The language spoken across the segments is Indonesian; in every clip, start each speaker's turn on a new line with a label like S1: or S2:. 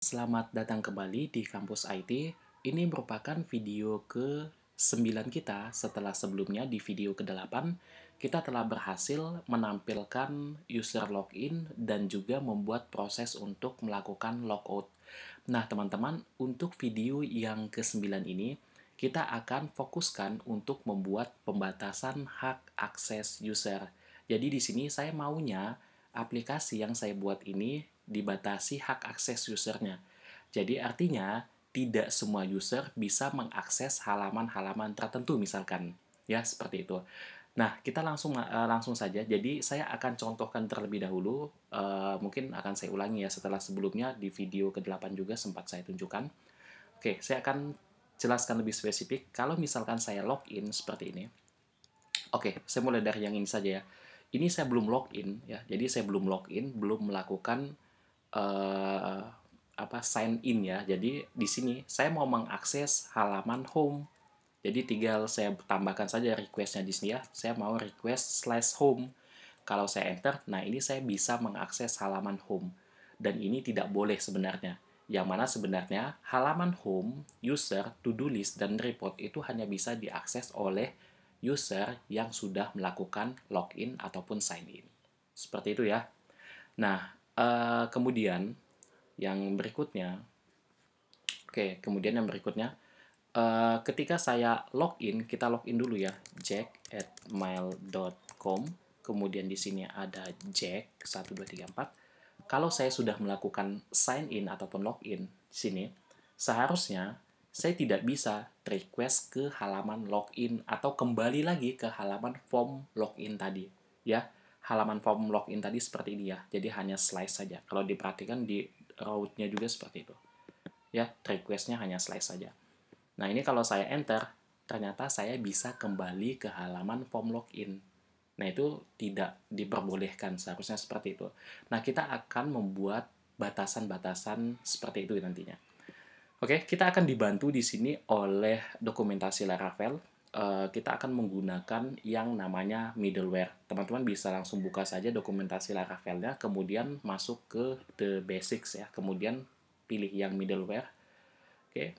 S1: Selamat datang kembali di Kampus IT. Ini merupakan video ke-9 kita setelah sebelumnya di video ke-8 kita telah berhasil menampilkan user login dan juga membuat proses untuk melakukan logout. Nah, teman-teman, untuk video yang ke-9 ini kita akan fokuskan untuk membuat pembatasan hak akses user. Jadi di sini saya maunya aplikasi yang saya buat ini dibatasi hak akses usernya. Jadi artinya tidak semua user bisa mengakses halaman-halaman tertentu misalkan. Ya, seperti itu. Nah, kita langsung saja. Jadi saya akan contohkan terlebih dahulu. Mungkin akan saya ulangi ya setelah sebelumnya di video ke-8 juga sempat saya tunjukkan. Oke, saya akan jelaskan lebih spesifik. Kalau misalkan saya login seperti ini. Oke, saya mulai dari yang ini saja ya. Ini saya belum login ya. Jadi saya belum login, belum melakukan eh, sign in ya. Jadi di sini saya mau mengakses halaman home. Jadi tinggal saya tambahkan saja requestnya di sini ya. Saya mau request slash home. Kalau saya enter, nah ini saya bisa mengakses halaman home. Dan ini tidak boleh sebenarnya. Yang mana sebenarnya halaman home, user, to-do list, dan report itu hanya bisa diakses oleh user yang sudah melakukan login ataupun sign in. Seperti itu ya. Nah, kemudian yang berikutnya, kemudian yang berikutnya, ketika saya login, kita login dulu ya, jack@mail.com. Kemudian di sini ada Jack 1234. Kalau saya sudah melakukan sign in ataupun login di sini, seharusnya saya tidak bisa request ke halaman login atau kembali lagi ke halaman form login tadi. Ya, halaman form login tadi seperti ini ya. Jadi hanya slice saja. Kalau diperhatikan di route-nya juga seperti itu. Ya, request-nya hanya slice saja. Nah, ini kalau saya enter, ternyata saya bisa kembali ke halaman form login. Nah, itu tidak diperbolehkan, seharusnya seperti itu. Nah, kita akan membuat batasan-batasan seperti itu nantinya. Oke, kita akan dibantu di sini oleh dokumentasi Laravel. Kita akan menggunakan yang namanya middleware. Teman-teman bisa langsung buka saja dokumentasi Laravelnya, kemudian masuk ke the basics ya, kemudian pilih yang middleware. Oke,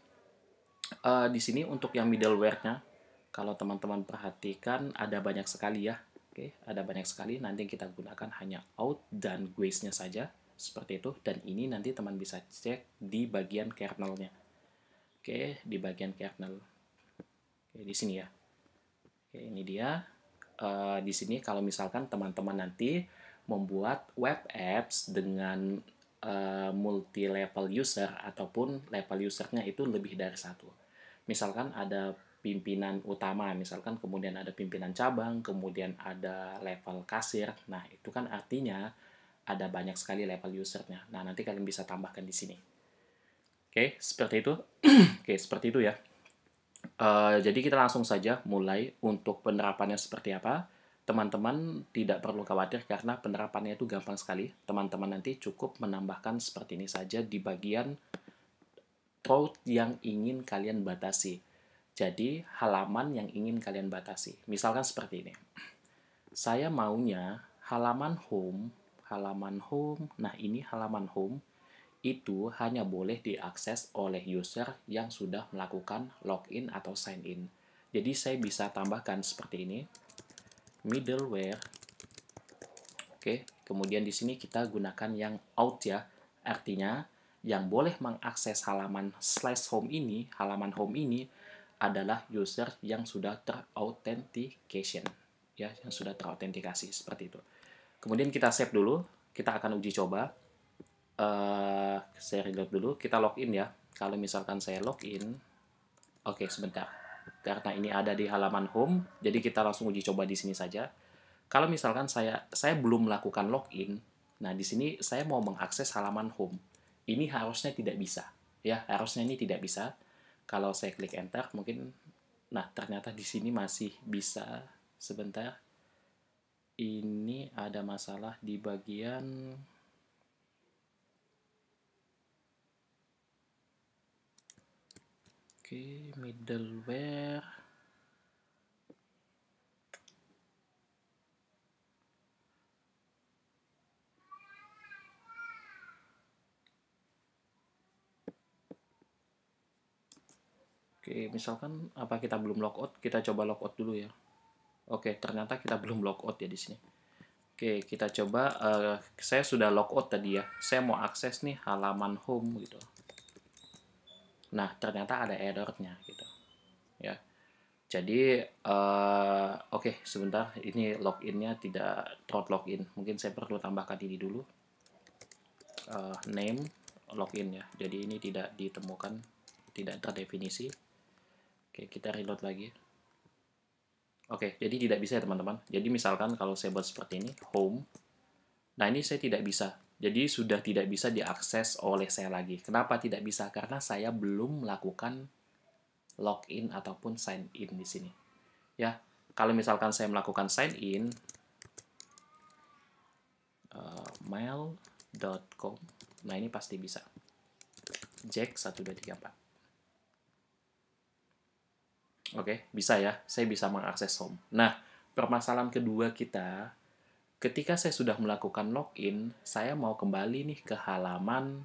S1: di sini untuk yang middleware-nya, kalau teman-teman perhatikan ada banyak sekali ya. Oke, ada banyak sekali. Nanti kita gunakan hanya out dan Guice-nya saja seperti itu. Dan ini nanti teman bisa cek di bagian kernel-nya. Oke, di bagian kernel. Oke, di sini ya. Oke, ini dia. Di sini kalau misalkan teman-teman nanti membuat web apps dengan multi level user ataupun level usernya itu lebih dari satu. Misalkan ada pimpinan utama, misalkan kemudian ada pimpinan cabang, kemudian ada level kasir. Nah, itu kan artinya ada banyak sekali level usernya. Nah, nanti kalian bisa tambahkan di sini. Oke, seperti itu. Oke, seperti itu ya. Jadi kita langsung saja mulai untuk penerapannya seperti apa. Teman-teman tidak perlu khawatir karena penerapannya itu gampang sekali. Teman-teman nanti cukup menambahkan seperti ini saja di bagian route yang ingin kalian batasi. Jadi halaman yang ingin kalian batasi. Misalkan seperti ini. Saya maunya halaman home. Nah, ini halaman home itu hanya boleh diakses oleh user yang sudah melakukan login atau sign in. Jadi saya bisa tambahkan seperti ini, middleware. Oke, kemudian di sini kita gunakan yang out ya. Artinya yang boleh mengakses halaman slash home ini, halaman home ini adalah user yang sudah terauthentication. Ya, yang sudah terautentikasi seperti itu. Kemudian kita save dulu, kita akan uji coba. Saya reload dulu, kita login ya. Kalau misalkan saya login, oke sebentar, karena ini ada di halaman home, jadi kita langsung uji coba di sini saja. Kalau misalkan saya belum melakukan login, nah di sini saya mau mengakses halaman home, ini harusnya tidak bisa, ya harusnya ini tidak bisa. Kalau saya klik enter, mungkin, nah ternyata di sini masih bisa. Sebentar, ini ada masalah di bagian. Oke, middleware. Oke, misalkan apa kita belum logout, kita coba logout dulu ya. Oke, ternyata kita belum logout ya di sini. Oke, kita coba, saya sudah logout tadi ya. Saya mau akses nih halaman home gitu. Nah, ternyata ada error-nya gitu. Ya. Jadi, oke, sebentar, ini login-nya tidak throat login. Mungkin saya perlu tambahkan ini dulu. Name login ya. Jadi ini tidak ditemukan, tidak terdefinisi. Oke, kita reload lagi. Oke, jadi tidak bisa ya teman-teman. Jadi misalkan kalau saya buat seperti ini, home. Nah, ini saya tidak bisa. Jadi sudah tidak bisa diakses oleh saya lagi. Kenapa tidak bisa? Karena saya belum melakukan login ataupun sign in di sini. Ya, kalau misalkan saya melakukan sign in, mail.com, nah ini pasti bisa. Jack 1234. Oke, bisa ya. Saya bisa mengakses home. Nah, permasalahan kedua kita, ketika saya sudah melakukan login, saya mau kembali nih ke halaman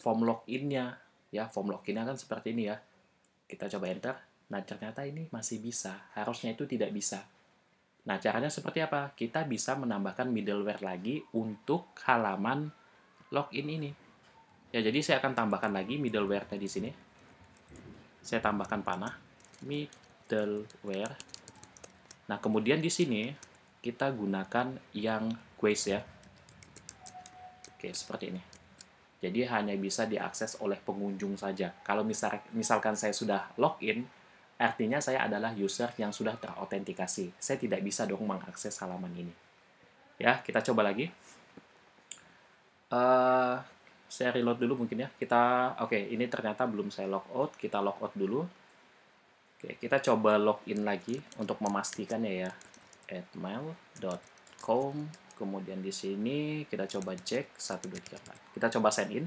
S1: form login-nya. Ya, form login-nya kan seperti ini ya. Kita coba enter. Nah, ternyata ini masih bisa. Harusnya itu tidak bisa. Nah, caranya seperti apa? Kita bisa menambahkan middleware lagi untuk halaman login ini. Ya, jadi saya akan tambahkan lagi middleware-nya di sini. Saya tambahkan panah, middleware. Nah, kemudian di sini kita gunakan yang quest ya. Oke, seperti ini. Jadi hanya bisa diakses oleh pengunjung saja. Kalau misalkan saya sudah login, artinya saya adalah user yang sudah terautentikasi. Saya tidak bisa dong mengakses halaman ini. Ya, kita coba lagi. Saya reload dulu mungkin ya. Oke, ini ternyata belum saya logout. Kita logout dulu. Oke, kita coba login lagi untuk memastikannya ya. @mail.com. Kemudian di sini kita coba cek 1234. Kita coba sign in.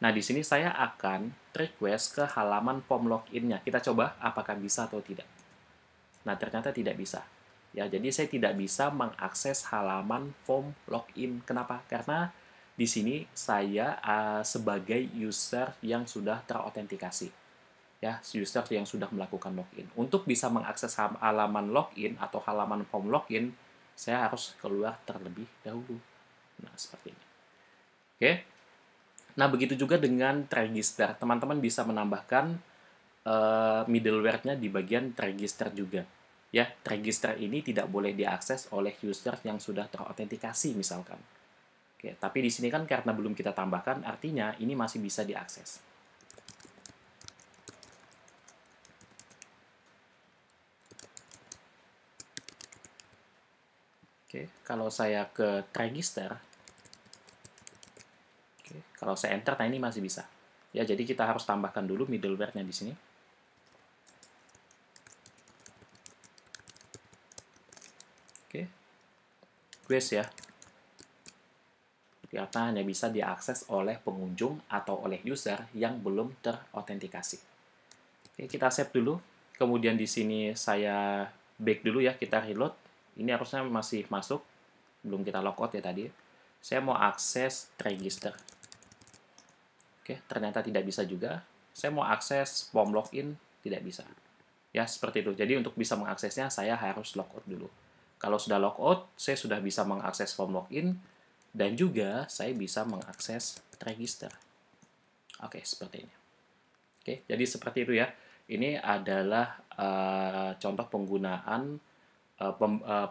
S1: Nah, di sini saya akan request ke halaman form login-nya. Kita coba apakah bisa atau tidak. Nah, ternyata tidak bisa. Ya, jadi saya tidak bisa mengakses halaman form login. Kenapa? Karena di sini saya sebagai user yang sudah terautentikasi. Ya, user yang sudah melakukan login. Untuk bisa mengakses halaman login atau halaman form login, saya harus keluar terlebih dahulu. Nah, seperti ini. Oke. Nah, begitu juga dengan register. Teman-teman bisa menambahkan middleware-nya di bagian register juga. Ya, register ini tidak boleh diakses oleh user yang sudah terautentikasi misalkan. Oke, tapi di sini kan karena belum kita tambahkan, artinya ini masih bisa diakses. Oke, kalau saya ke register, oke, kalau saya enter, nah ini masih bisa. Ya, jadi kita harus tambahkan dulu middleware-nya di sini. Oke, quest ya. Karena hanya bisa diakses oleh pengunjung atau oleh user yang belum terautentikasi. Oke, kita save dulu. Kemudian di sini saya back dulu ya, kita reload. Ini harusnya masih masuk, belum kita logout ya tadi. Saya mau akses register. Oke, ternyata tidak bisa juga. Saya mau akses form login, tidak bisa. Ya, seperti itu. Jadi untuk bisa mengaksesnya, saya harus logout dulu. Kalau sudah logout, saya sudah bisa mengakses form login, dan juga saya bisa mengakses register. Oke, seperti ini. Oke, jadi seperti itu ya. Ini adalah contoh penggunaan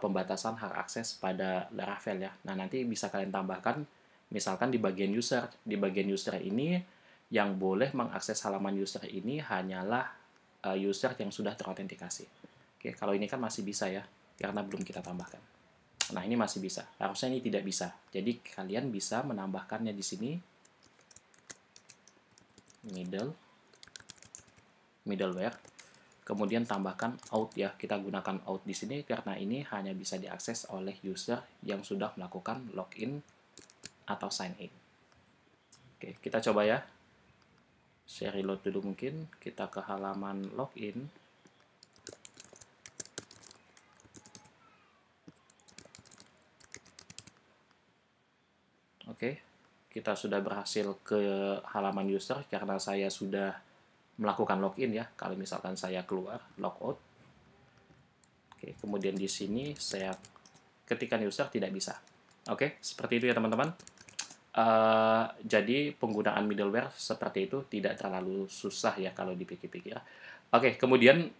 S1: pembatasan hak akses pada Laravel ya. Nah, nanti bisa kalian tambahkan, misalkan di bagian user. Di bagian user ini, yang boleh mengakses halaman user ini hanyalah user yang sudah terautentikasi. Oke, kalau ini kan masih bisa ya, karena belum kita tambahkan. Nah, ini masih bisa. Harusnya ini tidak bisa. Jadi, kalian bisa menambahkannya di sini. Middleware. Kemudian tambahkan out ya. Kita gunakan out di sini karena ini hanya bisa diakses oleh user yang sudah melakukan login atau sign in. Oke, kita coba ya. Saya reload dulu mungkin. Kita ke halaman login. Oke, kita sudah berhasil ke halaman user karena saya sudah melakukan login ya. Kalau misalkan saya keluar, logout. Oke, kemudian di sini saya ketikkan user, tidak bisa. Oke, seperti itu ya teman-teman. Jadi penggunaan middleware seperti itu tidak terlalu susah ya kalau dipikir-pikir. Oke, kemudian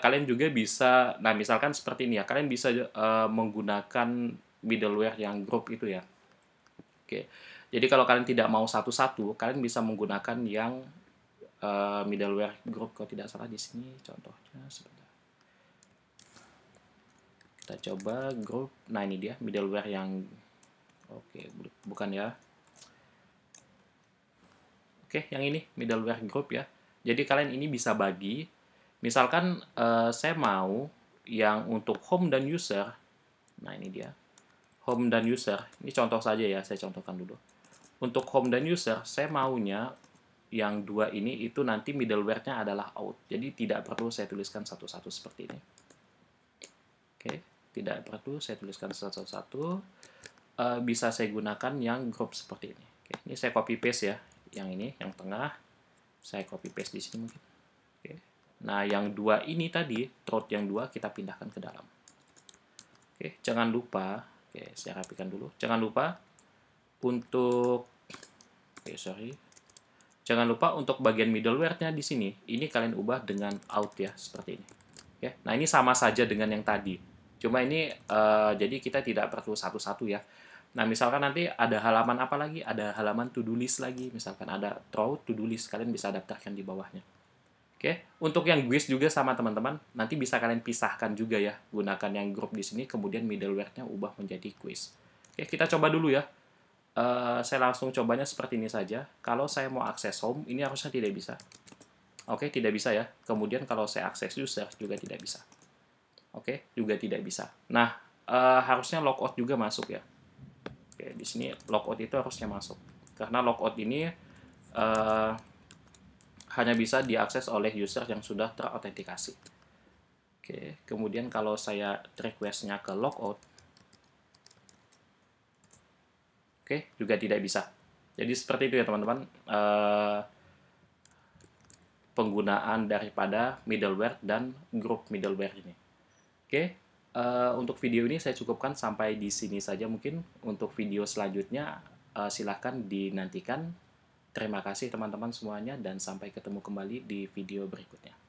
S1: kalian juga bisa, nah misalkan seperti ini ya, kalian bisa menggunakan middleware yang group itu ya. Oke, jadi kalau kalian tidak mau satu-satu, kalian bisa menggunakan yang middleware group. Kalau tidak salah di sini contohnya sebentar. Kita coba group. Nah ini dia middleware yang bukan ya. Oke, yang ini middleware group ya. Jadi kalian ini bisa bagi. Misalkan saya mau yang untuk home dan user. Nah ini dia. Home dan user. Ini contoh saja ya, saya contohkan dulu. Untuk home dan user, saya maunya yang dua ini itu nanti middleware-nya adalah out. Jadi tidak perlu saya tuliskan satu-satu seperti ini. Oke, tidak perlu saya tuliskan satu-satu. Bisa saya gunakan yang group seperti ini. Oke, ini saya copy paste ya. Yang ini, yang tengah, saya copy paste di sini mungkin. Oke. Nah, yang dua ini tadi, throat yang dua kita pindahkan ke dalam. Oke, jangan lupa, saya rapikan dulu. Jangan lupa untuk, jangan lupa untuk bagian middleware-nya di sini. Ini kalian ubah dengan out ya, seperti ini. Oke. Nah, ini sama saja dengan yang tadi. Cuma ini, jadi kita tidak perlu satu-satu ya. Nah, misalkan nanti ada halaman apa lagi? Ada halaman to-do list lagi. Misalkan ada throat to-do list, kalian bisa daftarkan di bawahnya. Oke, untuk yang quiz juga sama teman-teman. Nanti bisa kalian pisahkan juga ya. Gunakan yang group di sini, kemudian middleware-nya ubah menjadi quiz. Oke, kita coba dulu ya. Saya langsung cobanya seperti ini saja. Kalau saya mau akses home, ini harusnya tidak bisa. Oke, tidak bisa ya. Kemudian kalau saya akses user, juga tidak bisa. Oke, juga tidak bisa. Nah, harusnya logout juga masuk ya. Oke, di sini logout itu harusnya masuk. Karena logout ini hanya bisa diakses oleh user yang sudah terautentikasi. Oke, kemudian kalau saya request-nya ke logout, oke, juga tidak bisa. Jadi seperti itu ya teman-teman, penggunaan daripada middleware dan group middleware ini. Oke, untuk video ini saya cukupkan sampai di sini saja mungkin. Untuk video selanjutnya silahkan dinantikan. Terima kasih teman-teman semuanya dan sampai ketemu kembali di video berikutnya.